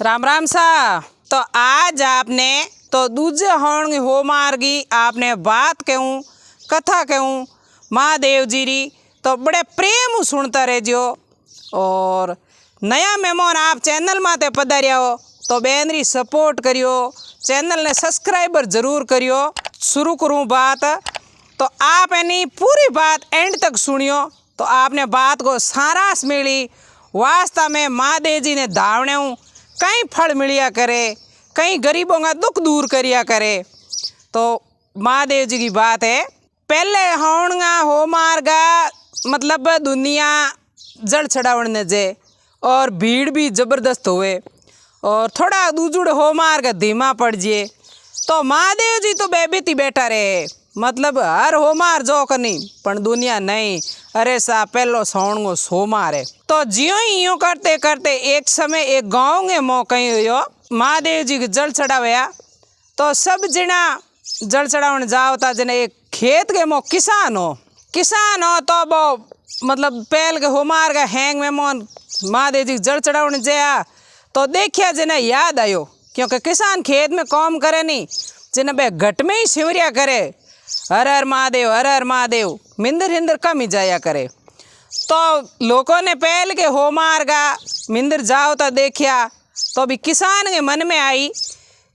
राम राम सा। तो आज आपने तो दूजे होंगे हो मार्गी आपने बात कहूँ कथा कहूँ महादेव जी री तो बड़े प्रेम सुनता रहो। और नया मेहमान आप चैनल माते पधारिया हो तो बेन री सपोर्ट करियो, चैनल ने सब्सक्राइबर जरूर करियो। शुरू करूँ बात तो आप यानी पूरी बात एंड तक सुनियो तो आपने बात को सारांश मिली। वास्तव में महादेव जी ने धावने कई फल मिलिया करे, कई गरीबों का दुख दूर करिया करे। तो महादेव जी की बात है। पहले होंगा हो मार्गा मतलब दुनिया जल चढ़ावने जे और भीड़ भी जबरदस्त हुए और थोड़ा दूजुड़ हो मार्गा धीमा पड़ जिए तो महादेव जी तो बेबीती बैठा रहे। मतलब हर हो मार जो कनी पण दुनिया नहीं। अरे सा पहलो सोणगो सोमार है। तो जियो ही यूँ करते करते एक समय एक गाँव के मो कहीं हुयो महादेव जी के जल चढ़ावया। तो सब जना जल चढ़ावन जाओ था जने एक खेत के मो किसान हो तो वो मतलब पहल के हो मार का हैंग में मोन महादेव जी जल चढ़ावन जया तो देखिया जना याद आयो क्योंकि किसान खेत में काम करे नहीं जना बे घट में ही शिवरिया करे हर हर महादेव मिंदर हिंदर कम ही जाया करे। तो लोगों ने पहल के हो मार का मिंदर जाओ तो देखिया तो अभी किसान के मन में आई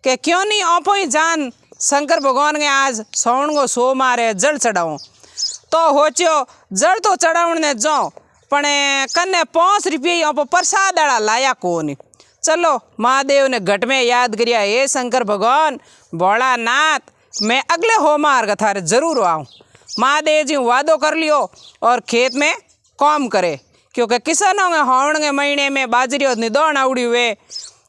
कि क्यों नहीं आपो ही जान शंकर भगवान के आज सौण को सो मारे जल चढ़ाओ। तो होच्यो जल तो चढ़ावने जाओ पण कन्ने 5 रुपये आप प्रसाद वाला लाया कोनी। चलो महादेव ने घट में याद करिया, हे शंकर भगवान भोलानाथ मैं अगले हो मार्ग थारे जरूर आऊँ। महादेव जी वादो कर लियो और खेत में काम करे क्योंकि किसानों के होण के महीने में बाजरी और निदौन उड़ी हुए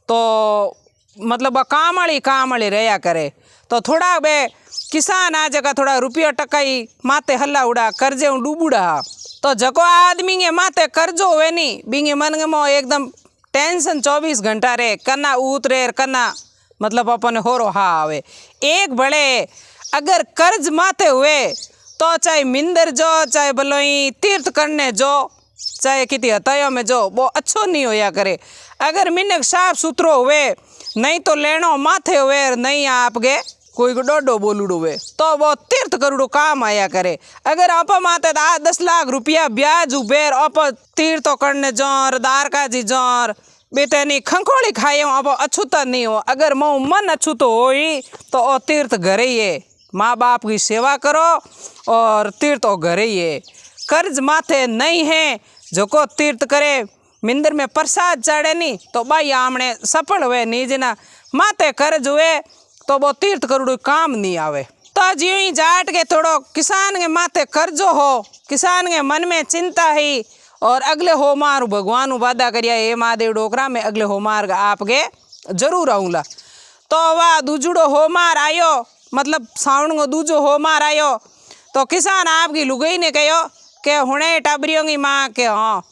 तो मतलब काम वाली रहा करे। तो थोड़ा बे किसान आ जगह थोड़ा रुपया टकाई माते हल्ला उड़ा कर्जे डूबूड़ा। तो जको आदमी के माते कर्जो हुए नहीं बिंगे मन में एकदम टेंशन 24 घंटा रे कन्ना उतरे कन्ना मतलब अपन हो रहा आवे। एक बड़े अगर कर्ज माते हुए तो चाहे मिंदर जो चाहे बलोई तीर्थ करने जो चाहे किसी हतायों में जो वो अच्छो नहीं होया करे। अगर मिनक साफ सुथरो हुए नहीं तो लेनो माथे हुए नहीं आपके कोई को डोडो बोलूड़ो हुए तो वो तीर्थ करूड़ो काम आया करे। अगर आप माते 10 लाख रुपया ब्याज उबेर आप तीर्थ करने जोर द्वारका जी जोर बेतनी खंखोली खाए अब अछूता नहीं हो। अगर मो मन अछूतो हो तो ओ तीर्थ घरे ही है। माँ बाप की सेवा करो और तीर्थ घरे ही है। कर्ज माथे नहीं है जो को तीर्थ करे मिंदर में प्रसाद चढ़े नहीं तो भाई आमने सफल हुए नहीं जना माथे कर्ज हुए तो वो तीर्थ करोड़ काम नहीं आवे। तो जियो ही जाट के थोड़ो किसान के माथे कर्जो हो किसान के मन में चिंता ही और अगले हो मार भगवान वादा करिया हे महादेव डोकरा में अगले हो मार आपके जरूर आऊँगा। तो वह दूजुड़ो हो मार आयो मतलब सावन को दूजो हो मार आयो तो किसान आपकी लुगाई ने कहो कि हुणे टाबरियों की माँ के हाँ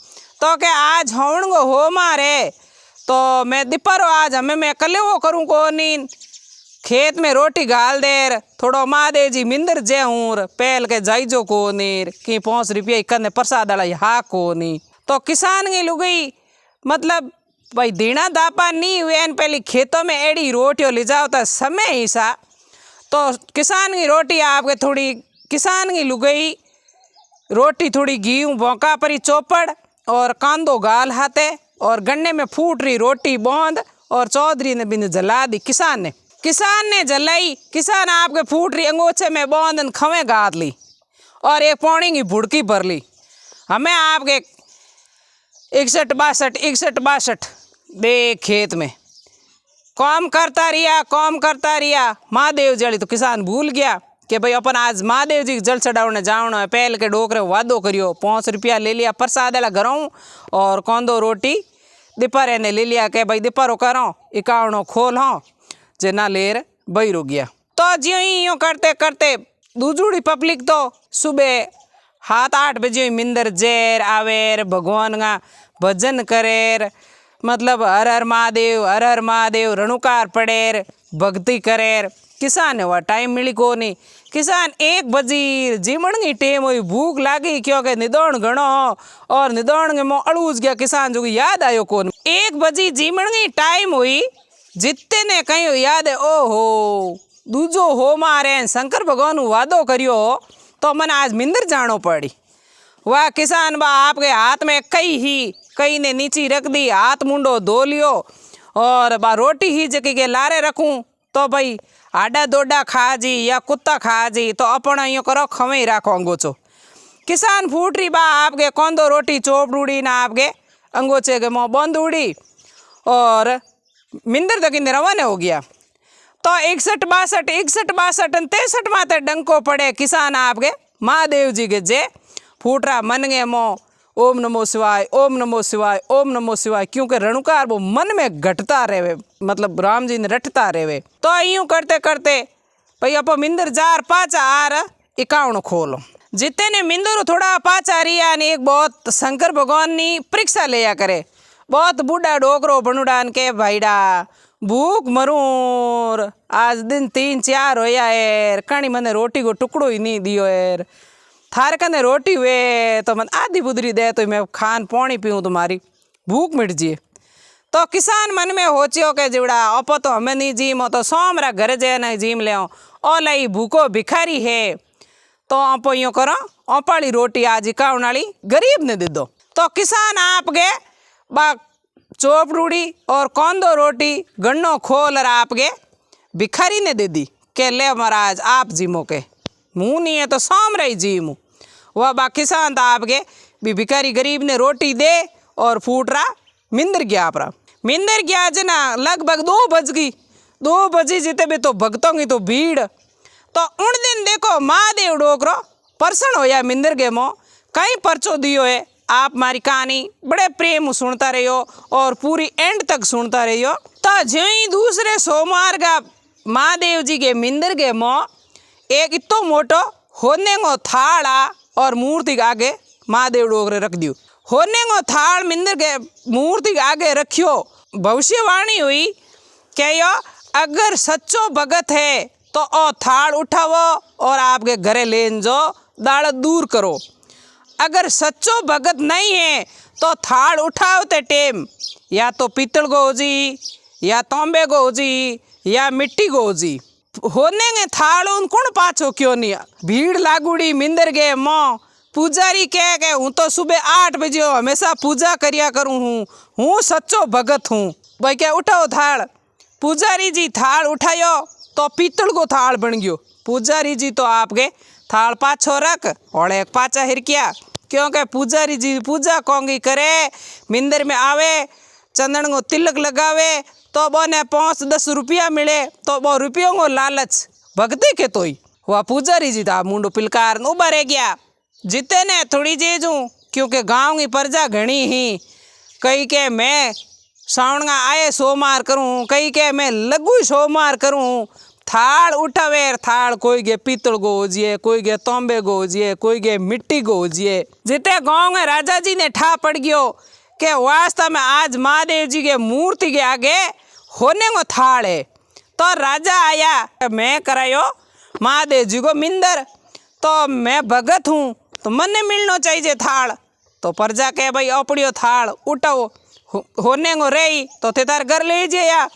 तो के आज हवन को हो मारे तो मैं दिपारो आज हमें मैं कले वो करूँ को नींद खेत में रोटी गाल देर थोड़ो महादेव जी मिंदर जे हूँ पहल के जाइजो को नीर कि 5 रुपये कन्ने प्रसाद वाला हा को नहीं। तो किसान की लुगई मतलब भाई दीना दापा नहीं हुए पहले खेतों में एड़ी रोटियों ले जाओ तो समय ही सा तो किसान की रोटी आपके थोड़ी किसान की लुगई रोटी थोड़ी घी भौका परी चौपड़ और कांदो गाल हाथे और गन्ने में फूट रही रोटी बौंद और चौधरी ने बिंद जला दी। किसान ने जलाई किसान आपके फूट रही अंगोछे में बौंदन खवे गाद ली और एक पौनी की भुड़की भर ली। हमें आपके 61-62 बे खेत में काम करता रिया महादेव जली तो किसान भूल गया कि भाई अपन आज महादेव जी जल चढ़ावने जावना है। पहल के डोकरे वादो करियो 5 रुपया ले लिया प्रसाद वाला घरों और कौंदो रोटी दिपारे ने ले लिया कि भाई दिपारो करो इकावनो खोल हो जना लेर बही रो गया। तो जियो ही यूँ करते करते दूजुड़ी पब्लिक तो सुबह 7-8 बजे मिंदर जेर आवेर भगवान का भजन करेर मतलब हर हर महादेव रणुकार पड़ेर भक्ति करेर। किसान हुआ टाइम मिली को नहीं। किसान 1 बजी जीमण की टेम हुई, भूख लागी क्योंकि निदौण घणो और निदौण में अड़ूज गया किसान जो याद आयो कौन। 1 बजी जीमण की टाइम हुई, जितने ने कहीं याद है ओहो दूजो हो मारे शंकर भगवान वादो करियो तो मन आज मिंदर जानो पड़ी। वाह किसान बा आपके हाथ में कई ने नीची रख दी, हाथ मुंडो धो लियो और बा रोटी ही जकी के लारे रखूं तो भाई आडा दोडा खा जी या कुत्ता खा जी तो अपन यो करो खवे राखो अंगोचो। किसान फूट रही बा आपके कौंदो रोटी चोप उड़ी ना आपके अंगोचे के मुँह बंद उड़ी और मिंदर तक रवाना हो गया। तो 61 62 63 माते डंको पड़े किसान आपके महादेव जी के जे फूट रहा मन गे मो ओम नमो शिवाय ओम नमो शिवाय ओम नमो शिवाय, क्योंकि रणुकार वो मन में घटता रहे, मतलब राम जी ने रटता रहे। तो यूं करते करते भाई आप मिंदर जार पाचा आर 51 खोलो। जितने ने मिंदर थोड़ा पाचा रिया ने एक बहुत शंकर भगवान नी परीक्षा लिया करे। बहुत बूढ़ा डोकरो बनुडान के भाईडा भूख मरूर आज दिन 3 4 होया है, कणी मने रोटी को टुकड़ो ही नहीं दियो है। थारे कने रोटी वे तो मन आधी बुदरी दे तो मैं खान पानी पीऊँ तुम्हारी भूख मिट जिए। तो किसान मन में होचियो के जिवड़ा अपो तो हमें नहीं जीमो तो सोमरा घर जे नहीं जीम ले ओ लई भूखो भिखारी है तो अपो यूँ करो ओपाली रोटी आज इकाउन वाली गरीब ने दे दो। तो किसान आप गे बा चोप रूड़ी और कौंदो रोटी गन्नो खोल आप गे भिखारी ने दे दी के ले महाराज आप जीमो के मुँह नहीं है तो सोमरा ही जीमू। वह बा किसान था आपके भी भिखारी गरीब ने रोटी दे और फूट रहा मिंदर गया आप रहा। मिंदर गया जना लगभग 2 बज गई। 2 बजे जीते भी तो भक्तों की तो भीड़। तो उन दिन देखो महादेव डोकरो परसण होया मिंदर के मो कहीं परचो दियो है। आप मारी कहानी बड़े प्रेम सुनता रहियो और पूरी एंड तक सुनता रहियो। तो जो ही दूसरे सोमवार का महादेव जी के मिंदर के मो एक इतो मोटो होने को थाड़ा और मूर्ति के आगे महादेव डोकरे रख दियो। होने को थाल मिंदर के मूर्ति के आगे रखियो। भविष्यवाणी हुई कि यो अगर सच्चो भगत है तो ओ थाल उठावो और आपके घरे लेन जो दाड़ दूर करो। अगर सच्चो भगत नहीं है तो थाल उठाओ ते टेम या तो पीतल को हो जी या तांबे को हो जी या मिट्टी को हो जी। होने के थाल उन कौन पाछो क्यों नहीं। भीड़ लागूड़ी मिंदर गए माँ पुजारी कह के हूँ तो सुबह 8 बजे हमेशा पूजा करिया करूँ हूँ सच्चो भगत हूँ। भाई क्या उठाओ थाल। पुजारी जी थाल उठायो तो पीतल को थाल बन गयो। पुजारी जी तो आपके थाल पाछो रख और एक पाचा हिरकिया, क्योंकि पुजारी जी पूजा कोंगी करे मिंदर में आवे चंदन को तिलक लगावे तो बोने 5-10 रुपया मिले तो वो रुपयों को लालच भक्ति के तो ही वह पुजारी जी था मुंडो पिलकार उबा रह गया। जीते ने थोड़ी जेजू क्योंकि गांव की प्रजा घनी ही कई के मैं सावणगा आए सोमार करूँ, कई के मैं लगू सोमार करूँ। थाल उठावे थाल कोई गे पीतल को होजिए कोई गे तांबे को होजिए कोई गे मिट्टी को होजिए। जिते गाँव में राजा जी ने ठा पड़ गयो के वास्तव में आज महादेव जी के मूर्ति के आगे होने को थाल है। तो राजा आया मैं करायो महादेव जी को मिंदर तो मैं भगत हूँ तो मने मिलना चाहिए थाल। तो प्रजा के भाई अपड़ियो थाल उठाओ होने को रही तो थे तार घर ले जाया।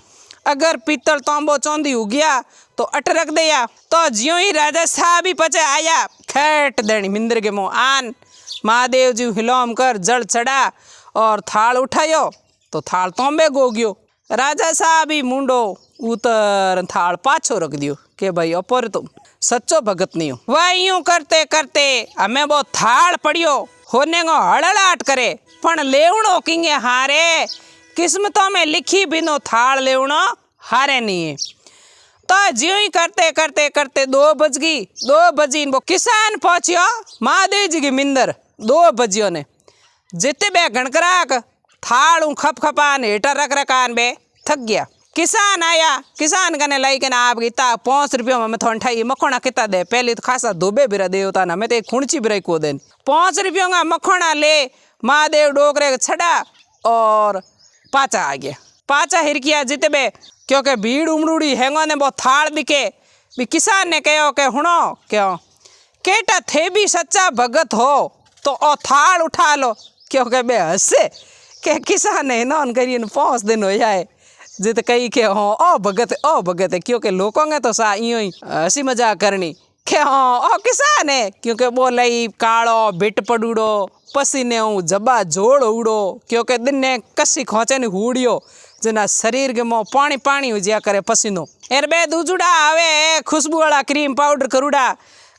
अगर पीतल तांबो चौंदी हो गया तो अट रख दिया। तो ज्यों ही राजा साहब ही पचे आया खेट देनी मिंदर के मुँह आन महादेव जी हिलोम कर जल चढ़ा और थाल उठायो तो थाल तांबे गो गयो। राजा साहब ही मुंडो उतर थाल पाछो रख दियो के भाई अपर तुम सच्चो भगत नहीं हो। वह यूं करते करते हमें वो थाल पड़ियो होने को हड़लाट करे पण लेवणो किंगे हारे किस्मतों में लिखी बिनो थाल लेवणो हारे नहीं है। तो ज्यों ही करते करते करते 2 बज गई। 2 बजी वो किसान पहुंचियो महादेव जी की मिंदर 2 बजियो ने जिते बे गणकराक थाल खप खपान हेठा रख रखान बे थक गया। किसान आया किसान कने लाई के ना आप गीता 5 रुपये में थोड़ा ठाई मखोना किता दे पहले तो खासा धोबे बिरा देवता ना हमें तो एक खुणची बिराई को देन 5 रुपयों का मखोना ले महादेव डोकरे छड़ा और पाचा आ गया। पाचा हिरकिया जितबे क्योंकि भीड़ उमड़ूड़ी हैंगो ने वो थाल दिखे भी किसान ने कहो कि हुणो क्यों केटा थे भी सच्चा भगत हो तो ओ थाल उठा लो, क्योंकि बे हंसे के किसान ने नॉन करिए 5 दिन हो जाए जित कही के हाँ ओ भगत है, क्योंकि लोगों ने तो सा यूं ही हंसी मजाक करनी के हाँ ओ किसान है, क्योंकि बोलई कालो बिट पड़ूड़ो पसीने जबा जोड़ उड़ो, क्योंकि दिन ने कसी खोचे ने हुड़ियो जना शरीर के मुँह पानी पानी हो जाया करे पसीनो। एर बे दूजुड़ा आवे खुशबू वाला क्रीम पाउडर करूड़ा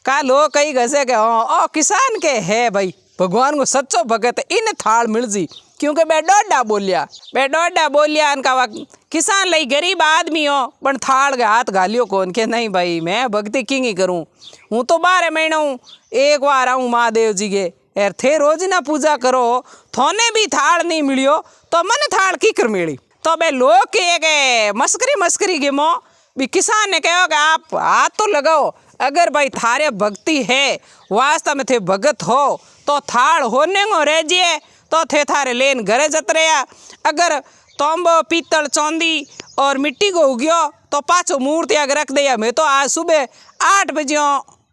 का लोग कई घसे के हाँ ओ किसान के है भाई भगवान को सच्चो भगत इन थाल मिल जी, क्योंकि बे डोडा बोलिया इनका किसान लई गरीब आदमी हो पण थाल के हाथ घालियो कौन के नहीं भाई मैं भक्ति किंग ही करूँ, हूँ तो 12 महीना हूँ एक बार आऊँ महादेव जी के एर थे रोज ना पूजा करो थोने भी थाल नहीं मिलियो तो मन थाल की कर मिली। तो बे लोग के मस्करी के मोह भी किसान ने कहो कि आप हाथ तो लगाओ, अगर भाई थारे भक्ति है वास्तव में थे भगत हो तो थाल होने को रह जिए तो थे थारे लेन घरे जत रहा, अगर तोम्बो पीतल चौंदी और मिट्टी को उगियो तो पाछो मूर्ति आगे रख दिया। मैं तो आज सुबह 8 बजे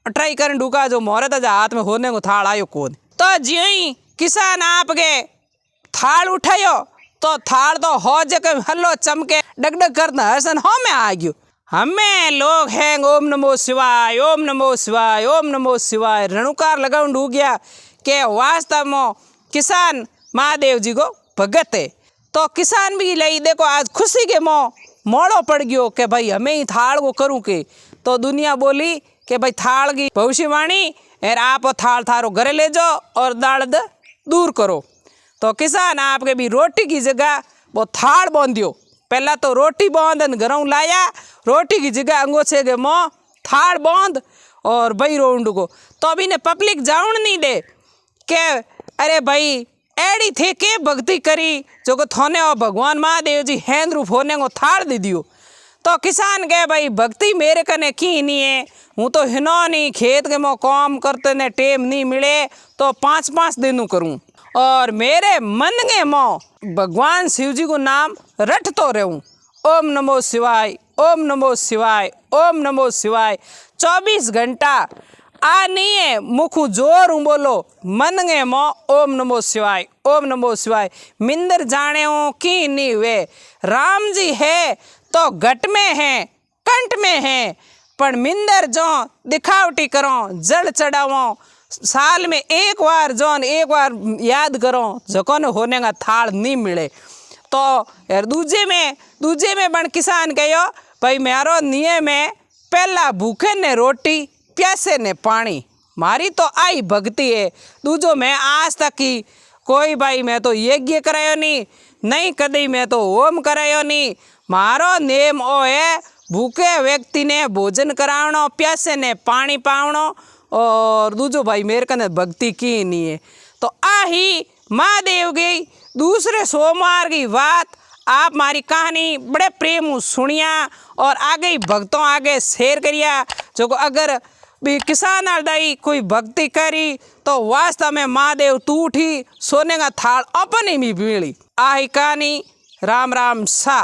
ट्राई करने ढूका जो मुहूर्त जा हाथ में होने को थाल आयो कौन, तो ज्यों ही किसान आपके थाल उठायो तो थाल तो हो जगह हल्लो चमके डगडग करता हसन हो में आ गयो। हमें लोग हैं ओम नमो शिवाय ओम नमो शिवाय ओम नमो शिवाय रणुकार लगाउन डू गया के वास्तव में किसान महादेव जी को भगत है। तो किसान भी लई देखो आज खुशी के मोड़ो पड़ गयो कि भाई हमें ही थाल को करूँ के, तो दुनिया बोली कि भाई थाल की भविष्यवाणी और आप थाल थारो घरे ले जाओ और दर्द दूर करो। तो किसान आपके भी रोटी की जगह वो थाल बांधियो, पहला तो रोटी बांधन घरों लाया, रोटी की जगह अंगोछे के मोह थाल बांध और भाई रोंड को, तो अभी ने पब्लिक जाउन नहीं दे के अरे भाई एड़ी थे के भक्ति करी जो को थोने और भगवान महादेव जी हैंद रूप होने को थाल दे दियो। तो किसान कहे भाई भक्ति मेरे कने की नहीं है, हूँ तो हिनो नहीं खेत के मोह काम करते ने टेम नहीं मिले तो 5-5 दिन करूँ और मेरे मन के मोह भगवान शिव जी को नाम रट तो रहूँ ओम नमो शिवाय ओम नमो शिवाय ओम नमो शिवाय 24 घंटा आ नहीं है मुखू जोर हूँ बोलो मन गे मो ओम नमो शिवाय ओम नमो शिवाय। मिंदर जाने हो कि नहीं वे राम जी है तो घट में है कंठ में है, पर मिंदर जो दिखावटी करो जड़ चढ़ावो साल में एक बार याद करो जको ने होने का थाल नहीं मिले। तो यार दूजे में बन किसान कहो भाई मारो नियम है पहला भूखे ने रोटी प्यासे ने पानी, मारी तो आई भक्ति है। दूजो मैं आज तक की कोई भाई मैं तो यज्ञ करायो नहीं कदी मैं तो होम करायो नहीं, मारो नेम ओ है भूखे व्यक्ति ने भोजन करावनो प्यासे ने पानी पावनो और दूजो भाई मेरे कने भक्ति की नहीं है। तो आही महादेव की दूसरे सोमवार की बात आप मारी कहानी बड़े प्रेम सुनिया और आगे भक्तों आगे शेयर करिया जो अगर भी किसान दाई कोई भक्ति करी तो वास्तव में महादेव टूटी सोने का थाल अपनी भी मिली। आही कहानी राम राम सा।